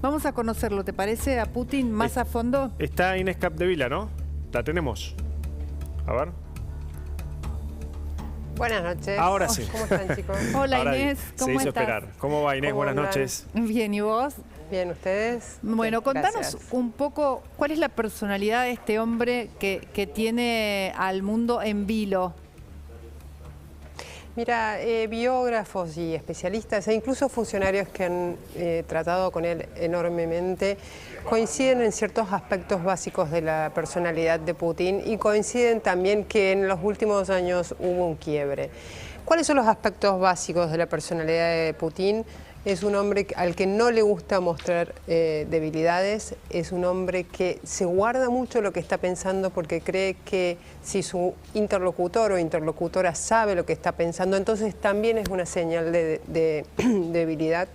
Vamos a conocerlo, ¿te parece? A Putin más a fondo. Está Inés Capdevila, ¿no? La tenemos. A ver. Buenas noches. Ahora sí. ¿Cómo están, chicos? Hola Ahora Inés, ¿cómo se hizo estás? esperar. ¿Cómo va, Inés? ¿Cómo Buenas andan? noches. Bien, ¿y vos? Bien, ¿ustedes? Bueno, Bien, contanos gracias. un poco cuál es la personalidad de este hombre que tiene al mundo en vilo. Mira, biógrafos y especialistas e incluso funcionarios que han tratado con él enormemente coinciden en ciertos aspectos básicos de la personalidad de Putin y coinciden también que en los últimos años hubo un quiebre. ¿Cuáles son los aspectos básicos de la personalidad de Putin? Es un hombre al que no le gusta mostrar debilidades, es un hombre que se guarda mucho lo que está pensando porque cree que si su interlocutor o interlocutora sabe lo que está pensando, entonces también es una señal de debilidad.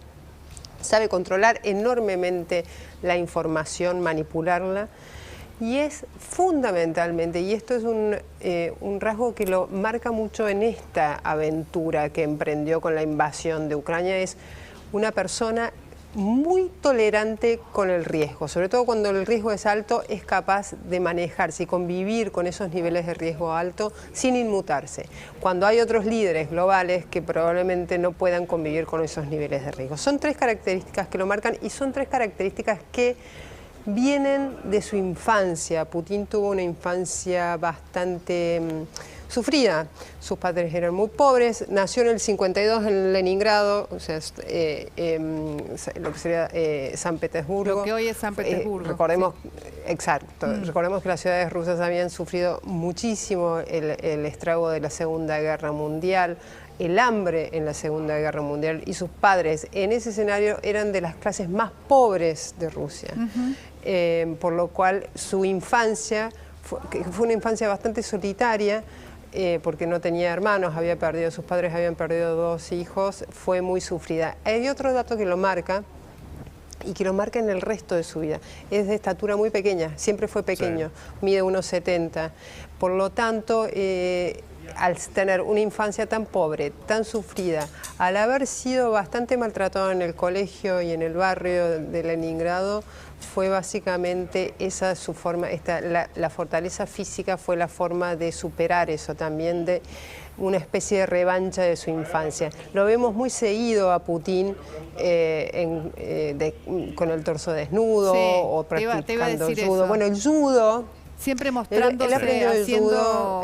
Sabe controlar enormemente la información, manipularla. Y es fundamentalmente, y esto es un rasgo que lo marca mucho en esta aventura que emprendió con la invasión de Ucrania, es una persona muy tolerante con el riesgo, sobre todo cuando el riesgo es alto, es capaz de manejarse y convivir con esos niveles de riesgo alto sin inmutarse. Cuando hay otros líderes globales que probablemente no puedan convivir con esos niveles de riesgo. Son tres características que lo marcan y son tres características que vienen de su infancia. Putin tuvo una infancia bastante sufrida. Sus padres eran muy pobres. Nació en el 52 en Leningrado, o sea, lo que sería San Petersburgo. Lo que hoy es San Petersburgo. Recordemos, sí. Exacto. Recordemos que las ciudades rusas habían sufrido muchísimo el estrago de la Segunda Guerra Mundial, el hambre en la Segunda Guerra Mundial, y sus padres en ese escenario eran de las clases más pobres de Rusia. Por lo cual su infancia fue una infancia bastante solitaria, porque no tenía hermanos, sus padres habían perdido 2 hijos, fue muy sufrida. Hay otro dato que lo marca, y que lo marca en el resto de su vida. Es de estatura muy pequeña, siempre fue pequeño, sí. Mide 1,70. Por lo tanto, al tener una infancia tan pobre, tan sufrida, al haber sido bastante maltratado en el colegio y en el barrio de Leningrado, fue básicamente esa su forma, la fortaleza física fue la forma de superar eso también, de una especie de revancha de su infancia. Lo vemos muy seguido a Putin con el torso desnudo, sí, o practicando judo. Bueno, el judo... Siempre mostrándose, haciendo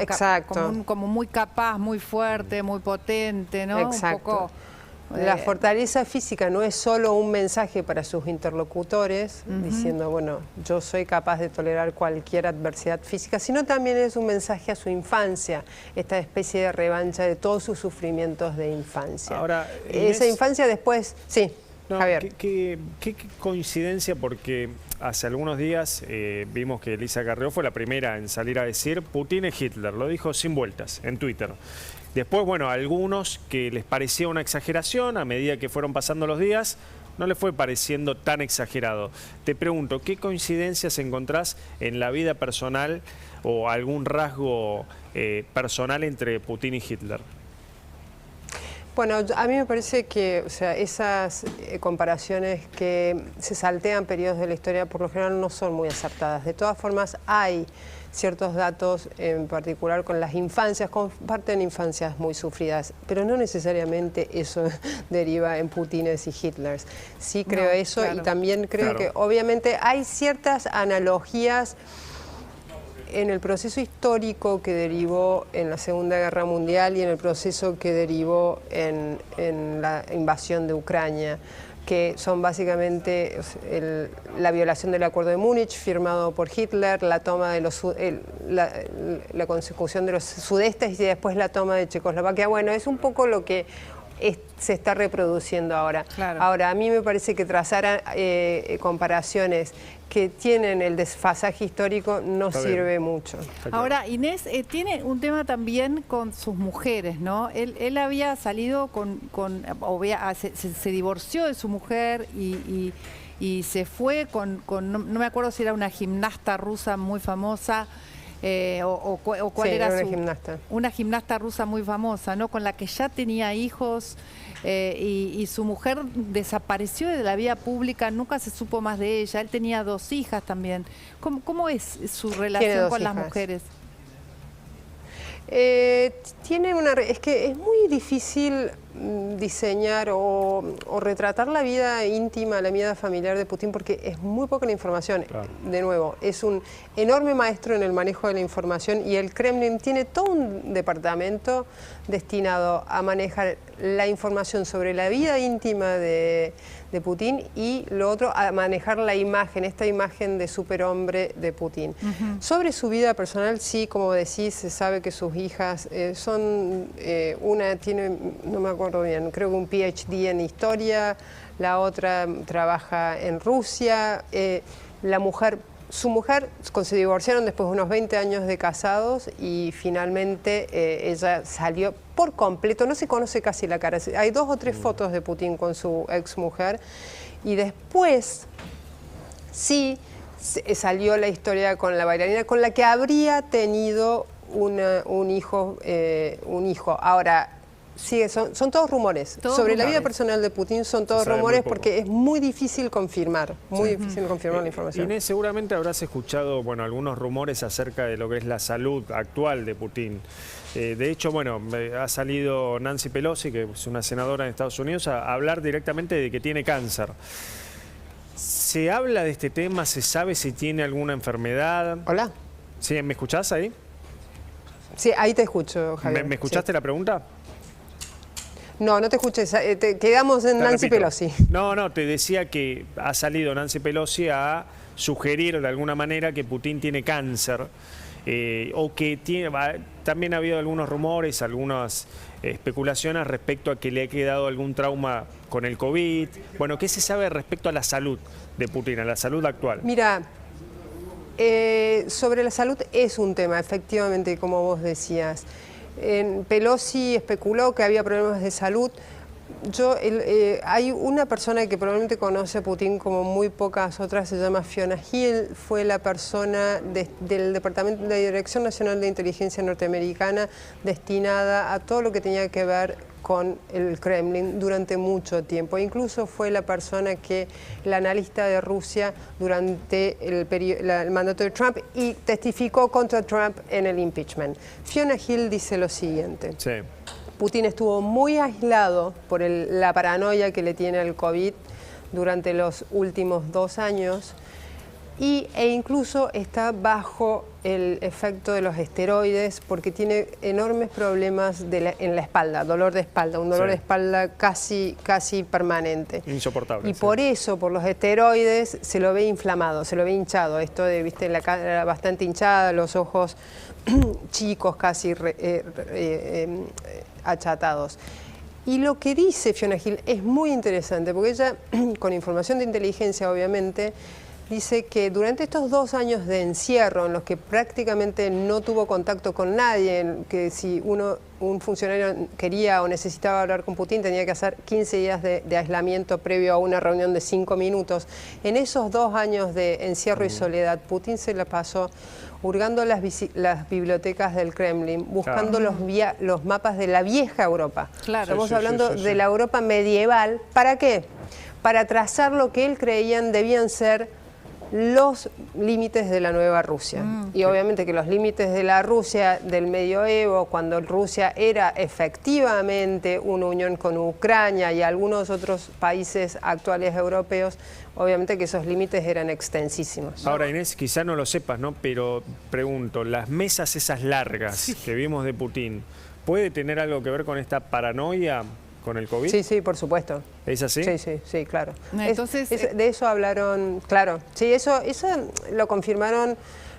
como muy capaz, muy fuerte, muy potente, ¿no? Exacto. Un poco, la fortaleza física no es solo un mensaje para sus interlocutores, diciendo, bueno, yo soy capaz de tolerar cualquier adversidad física, sino también es un mensaje a su infancia, esta especie de revancha de todos sus sufrimientos de infancia. Ahora, esa infancia después, sí. No, Javier. Qué coincidencia, porque hace algunos días vimos que Elisa Carrió fue la primera en salir a decir Putin es Hitler, lo dijo sin vueltas en Twitter. Después, bueno, a algunos que les parecía una exageración, a medida que fueron pasando los días, no les fue pareciendo tan exagerado. Te pregunto, ¿qué coincidencias encontrás en la vida personal o algún rasgo personal entre Putin y Hitler? Bueno, a mí me parece que esas comparaciones que se saltean periodos de la historia por lo general no son muy acertadas. De todas formas, hay ciertos datos, en particular con las infancias, comparten infancias muy sufridas, pero no necesariamente eso deriva en Putines y Hitlers. Sí creo eso, claro. Y también creo que obviamente hay ciertas analogías en el proceso histórico que derivó en la Segunda Guerra Mundial y en el proceso que derivó en la invasión de Ucrania, que son básicamente la violación del Acuerdo de Múnich firmado por Hitler, la toma de la consecución de los sudestes y después la toma de Checoslovaquia. Bueno, es un poco lo que se está reproduciendo ahora. Claro. Ahora, a mí me parece que trazar comparaciones que tienen el desfasaje histórico no sirve mucho. Ahora, Inés tiene un tema también con sus mujeres, ¿no? Él había salido se divorció de su mujer y se fue no me acuerdo si era una gimnasta rusa muy famosa. o cuál Sí, era una su... gimnasta. Una gimnasta rusa muy famosa, ¿no? Con la que ya tenía hijos y su mujer desapareció de la vida pública, nunca se supo más de ella. Él tenía 2 hijas también. ¿Cómo es su relación con las mujeres? Es que es muy difícil diseñar o retratar la vida íntima, la vida familiar de Putin, porque es muy poca la información. Claro. De nuevo, es un enorme maestro en el manejo de la información y el Kremlin tiene todo un departamento destinado a manejar la información sobre la vida íntima de Putin y lo otro a manejar la imagen, esta imagen de superhombre de Putin. Sobre su vida personal, sí, como decís, se sabe que sus hijas son, una tiene, no me acuerdo bien, creo que un PhD en historia, la otra trabaja en Rusia, su mujer se divorciaron después de unos 20 años de casados y finalmente ella salió por completo, no se conoce casi la cara, hay 2 o 3 fotos de Putin con su ex mujer y después sí salió la historia con la bailarina con la que habría tenido un hijo. Ahora, sí, son todos rumores. Sobre la vida personal de Putin son todos rumores porque es muy difícil confirmar, la información. Inés, seguramente habrás escuchado algunos rumores acerca de lo que es la salud actual de Putin. De hecho, ha salido Nancy Pelosi, que es una senadora en Estados Unidos, a hablar directamente de que tiene cáncer. ¿Se habla de este tema? ¿Se sabe si tiene alguna enfermedad? Hola. ¿Sí? ¿Me escuchás ahí? Sí, ahí te escucho, Javier. ¿Me escuchaste la pregunta? No, no te escuché, quedamos en Nancy Pelosi. No, te decía que ha salido Nancy Pelosi a sugerir de alguna manera que Putin tiene cáncer, o que también ha habido algunos rumores, algunas especulaciones respecto a que le ha quedado algún trauma con el COVID. Bueno, ¿qué se sabe respecto a la salud de Putin, a la salud actual? Mira, sobre la salud es un tema, efectivamente, como vos decías. Pelosi especuló que había problemas de salud. Hay una persona que probablemente conoce a Putin como muy pocas otras, se llama Fiona Hill, fue la persona del Departamento de la Dirección Nacional de Inteligencia Norteamericana destinada a todo lo que tenía que ver con el Kremlin durante mucho tiempo. Incluso fue la persona que, la analista de Rusia durante el mandato de Trump y testificó contra Trump en el impeachment. Fiona Hill dice lo siguiente. Sí. Putin estuvo muy aislado por la paranoia que le tiene al COVID durante los últimos 2 años e incluso está bajo el efecto de los esteroides porque tiene enormes problemas en la espalda, dolor de espalda, un dolor de espalda casi permanente. Insoportable. Y por eso, por los esteroides, se lo ve inflamado, se lo ve hinchado. Esto de, viste, la cara bastante hinchada, los ojos chicos, casi achatados. Y lo que dice Fiona Hill es muy interesante, porque ella, con información de inteligencia obviamente, dice que durante estos 2 años de encierro, en los que prácticamente no tuvo contacto con nadie, que si un funcionario quería o necesitaba hablar con Putin, tenía que hacer 15 días de aislamiento previo a una reunión de 5 minutos. En esos 2 años de encierro y soledad, Putin se la pasó hurgando las bibliotecas del Kremlin, buscando los mapas de la vieja Europa. Claro. Estamos hablando de la Europa medieval. ¿Para qué? Para trazar lo que él creían debían ser los límites de la nueva Rusia. Y obviamente que los límites de la Rusia del medioevo, cuando Rusia era efectivamente una unión con Ucrania y algunos otros países actuales europeos, obviamente que esos límites eran extensísimos. Ahora, Inés, quizá no lo sepas, ¿no? Pero pregunto, las mesas esas largas que vimos de Putin, ¿puede tener algo que ver con esta paranoia con el COVID? Sí, por supuesto. ¿Es así? Sí, claro. Entonces, de eso hablaron, claro. Sí, eso lo confirmaron,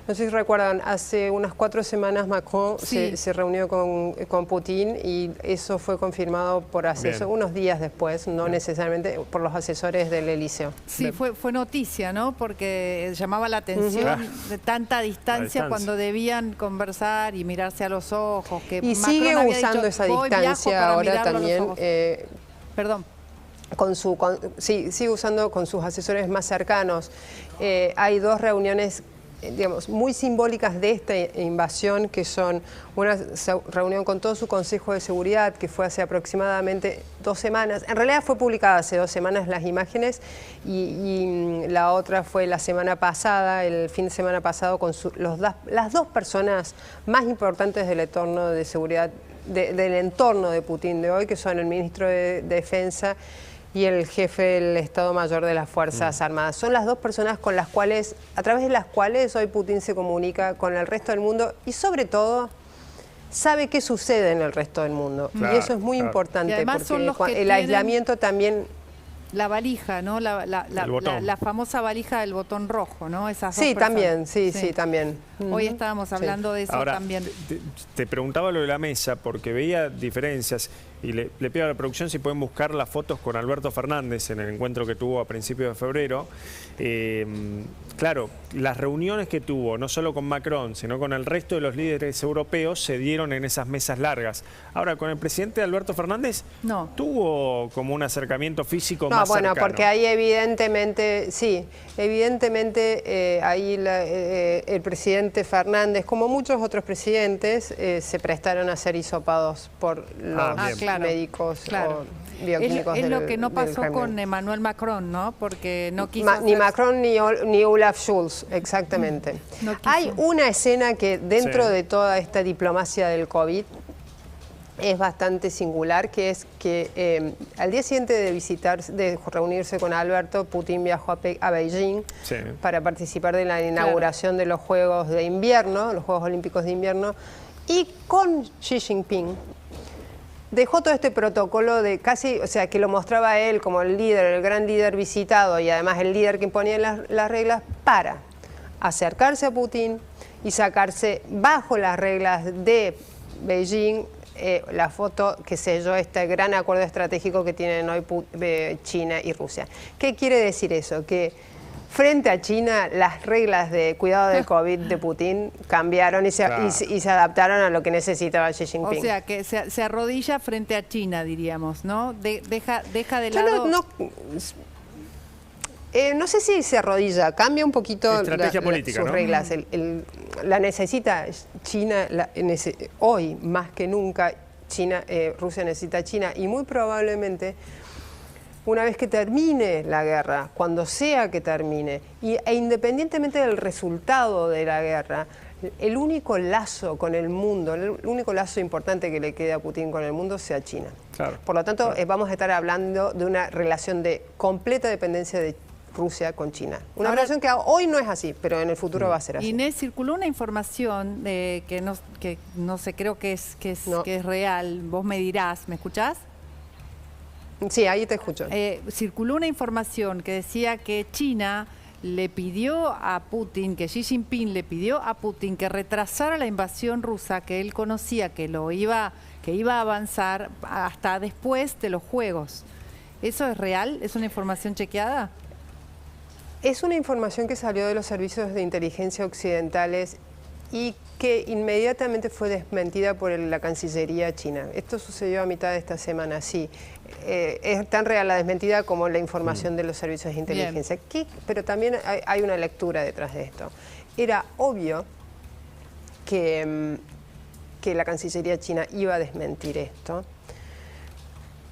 no sé si recuerdan, hace unas 4 semanas Macron se reunió con Putin y eso fue confirmado por unos días después, no necesariamente por los asesores del Elíseo. Sí, fue noticia, ¿no? Porque llamaba la atención de tanta distancia cuando debían conversar y mirarse a los ojos. Que y Macron sigue había usando dicho, esa distancia ahora también. Perdón. Sigue usando con sus asesores más cercanos. Hay 2 reuniones digamos, muy simbólicas de esta invasión, que son una reunión con todo su Consejo de Seguridad, que fue hace aproximadamente 2 semanas. En realidad fue publicada hace 2 semanas las imágenes y la otra fue la semana pasada, el fin de semana pasado, con las 2 personas más importantes del entorno de seguridad, del entorno de Putin de hoy, que son el ministro de Defensa y el jefe del Estado Mayor de las Fuerzas Armadas. Son las 2 personas con las cuales, a través de las cuales hoy Putin se comunica con el resto del mundo y sobre todo sabe qué sucede en el resto del mundo. Claro, y eso es muy importante, y además porque son los que el aislamiento también... La valija, ¿no? La famosa valija del botón rojo, ¿no? Esas dos Sí, personas. también, sí, también. Hoy estábamos hablando de eso Ahora, también. te preguntaba lo de la mesa porque veía diferencias y le pido a la producción si pueden buscar las fotos con Alberto Fernández en el encuentro que tuvo a principios de febrero. Claro, las reuniones que tuvo, no solo con Macron, sino con el resto de los líderes europeos, se dieron en esas mesas largas. Ahora, con el presidente Alberto Fernández, no tuvo como un acercamiento físico No, más bueno, cercano. porque ahí evidentemente, ahí el presidente Fernández, como muchos otros presidentes, se prestaron a ser hisopados por los médicos o bioquímicos es lo que no del pasó Kremlin. con Emmanuel Macron, ¿no? Porque no quiso Ni Macron ni Olaf Scholz, exactamente. No quiso. Hay una escena que dentro Sí. de toda esta diplomacia del COVID es bastante singular, que es que al día siguiente de reunirse con Alberto, Putin viajó a Beijing Sí. para participar de la inauguración de los Juegos de Invierno, los Juegos Olímpicos de Invierno, y con Xi Jinping dejó todo este protocolo de casi, o sea, que lo mostraba a él como el líder, el gran líder visitado y además el líder que imponía las reglas para acercarse a Putin y sacarse bajo las reglas de Beijing la foto que selló este gran acuerdo estratégico que tienen hoy China y Rusia. ¿Qué quiere decir eso? Que frente a China, las reglas de cuidado del COVID de Putin cambiaron y se adaptaron a lo que necesitaba Xi Jinping. O sea, que se arrodilla frente a China, diríamos, ¿no? Deja de Yo lado... no sé si se arrodilla, cambia un poquito Estrategia política, sus ¿no? reglas. La necesita China, hoy más que nunca, Rusia necesita a China y muy probablemente una vez que termine la guerra, cuando sea que termine, e independientemente del resultado de la guerra, el único lazo con el mundo, el único lazo importante que le quede a Putin con el mundo sea China. Claro, Por lo tanto, claro. vamos a estar hablando de una relación de completa dependencia de Rusia con China. Una relación que hoy no es así, pero en el futuro va a ser así. Inés, circuló una información que no sé, creo que es real. Vos me dirás, ¿me escuchás? Sí, ahí te escucho. Circuló una información que decía que China le pidió a Putin, que Xi Jinping le pidió a Putin que retrasara la invasión rusa, que él conocía que iba a avanzar hasta después de los Juegos. ¿Eso es real? ¿Es una información chequeada? Es una información que salió de los servicios de inteligencia occidentales y que inmediatamente fue desmentida por la Cancillería china. Esto sucedió a mitad de esta semana, sí. Es tan real la desmentida como la información de los servicios de inteligencia. Pero también hay una lectura detrás de esto. Era obvio que la Cancillería china iba a desmentir esto,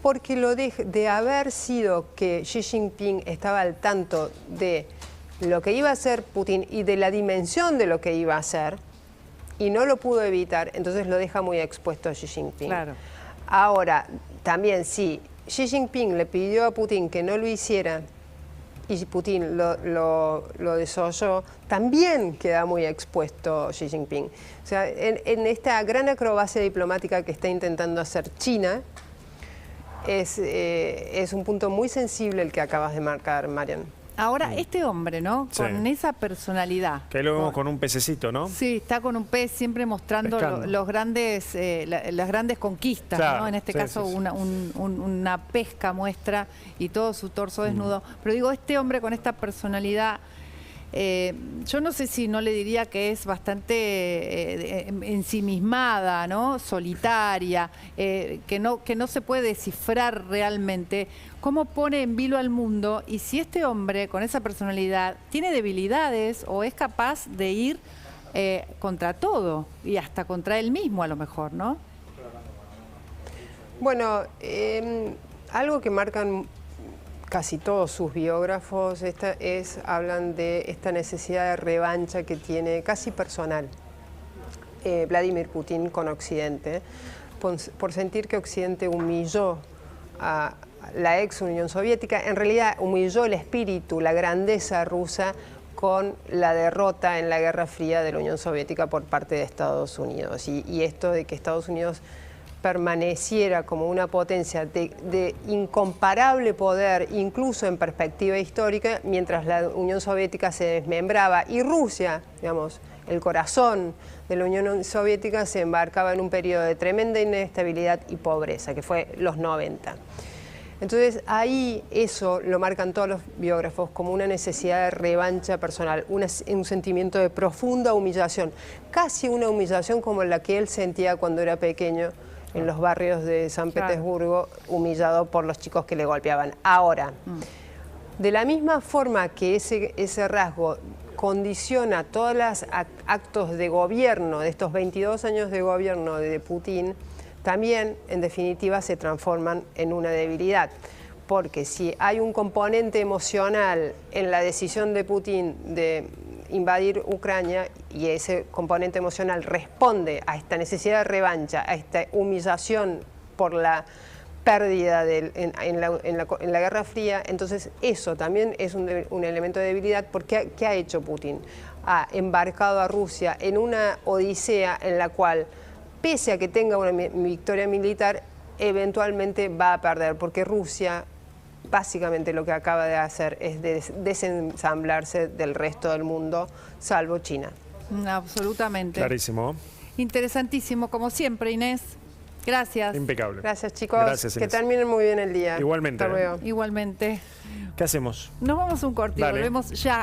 porque de haber sido que Xi Jinping estaba al tanto de lo que iba a hacer Putin y de la dimensión de lo que iba a hacer, y no lo pudo evitar, entonces lo deja muy expuesto a Xi Jinping. Claro. Ahora, también si Xi Jinping le pidió a Putin que no lo hiciera y Putin lo desoyó, también queda muy expuesto Xi Jinping. O sea, en esta gran acrobacia diplomática que está intentando hacer China, es un punto muy sensible el que acabas de marcar, Marian. Ahora, este hombre, ¿no? Sí. Con esa personalidad. Que ahí lo vemos con un pececito, ¿no? Sí, está con un pez siempre mostrando las grandes conquistas, Claro, ¿no? En este sí, caso sí. una pesca muestra y todo su torso desnudo. Pero digo, este hombre con esta personalidad yo no sé si no le diría que es bastante ensimismada, ¿no? Solitaria, que no se puede descifrar realmente cómo pone en vilo al mundo y si este hombre con esa personalidad tiene debilidades o es capaz de ir contra todo y hasta contra él mismo a lo mejor, ¿no? Bueno, algo que marcan casi todos sus biógrafos hablan de esta necesidad de revancha que tiene casi personal Vladimir Putin con Occidente, por sentir que Occidente humilló a la ex Unión Soviética, en realidad humilló el espíritu, la grandeza rusa con la derrota en la Guerra Fría de la Unión Soviética por parte de Estados Unidos. Y esto de que Estados Unidos permaneciera como una potencia de incomparable poder, incluso en perspectiva histórica, mientras la Unión Soviética se desmembraba y Rusia, digamos, el corazón de la Unión Soviética, se embarcaba en un periodo de tremenda inestabilidad y pobreza, que fue los 90. Entonces ahí eso lo marcan todos los biógrafos como una necesidad de revancha personal, un sentimiento de profunda humillación, casi una humillación como la que él sentía cuando era pequeño en los barrios de San Petersburgo, humillado por los chicos que le golpeaban. Ahora, de la misma forma que ese rasgo condiciona todos los actos de gobierno, de estos 22 años de gobierno de Putin, también, en definitiva, se transforman en una debilidad. Porque si hay un componente emocional en la decisión de Putin de invadir Ucrania y ese componente emocional responde a esta necesidad de revancha, a esta humillación por la pérdida en la Guerra Fría, entonces eso también es un elemento de debilidad, porque ¿qué ha hecho Putin? Ha embarcado a Rusia en una odisea en la cual, pese a que tenga una victoria militar, eventualmente va a perder, porque Rusia básicamente lo que acaba de hacer es desensamblarse del resto del mundo, salvo China. Absolutamente. Clarísimo. Interesantísimo, como siempre, Inés. Gracias. Impecable. Gracias, chicos. Gracias, Inés. Que terminen muy bien el día. Igualmente. Hasta luego. Igualmente. ¿Qué hacemos? Nos vamos a un corte y Dale. volvemos ya.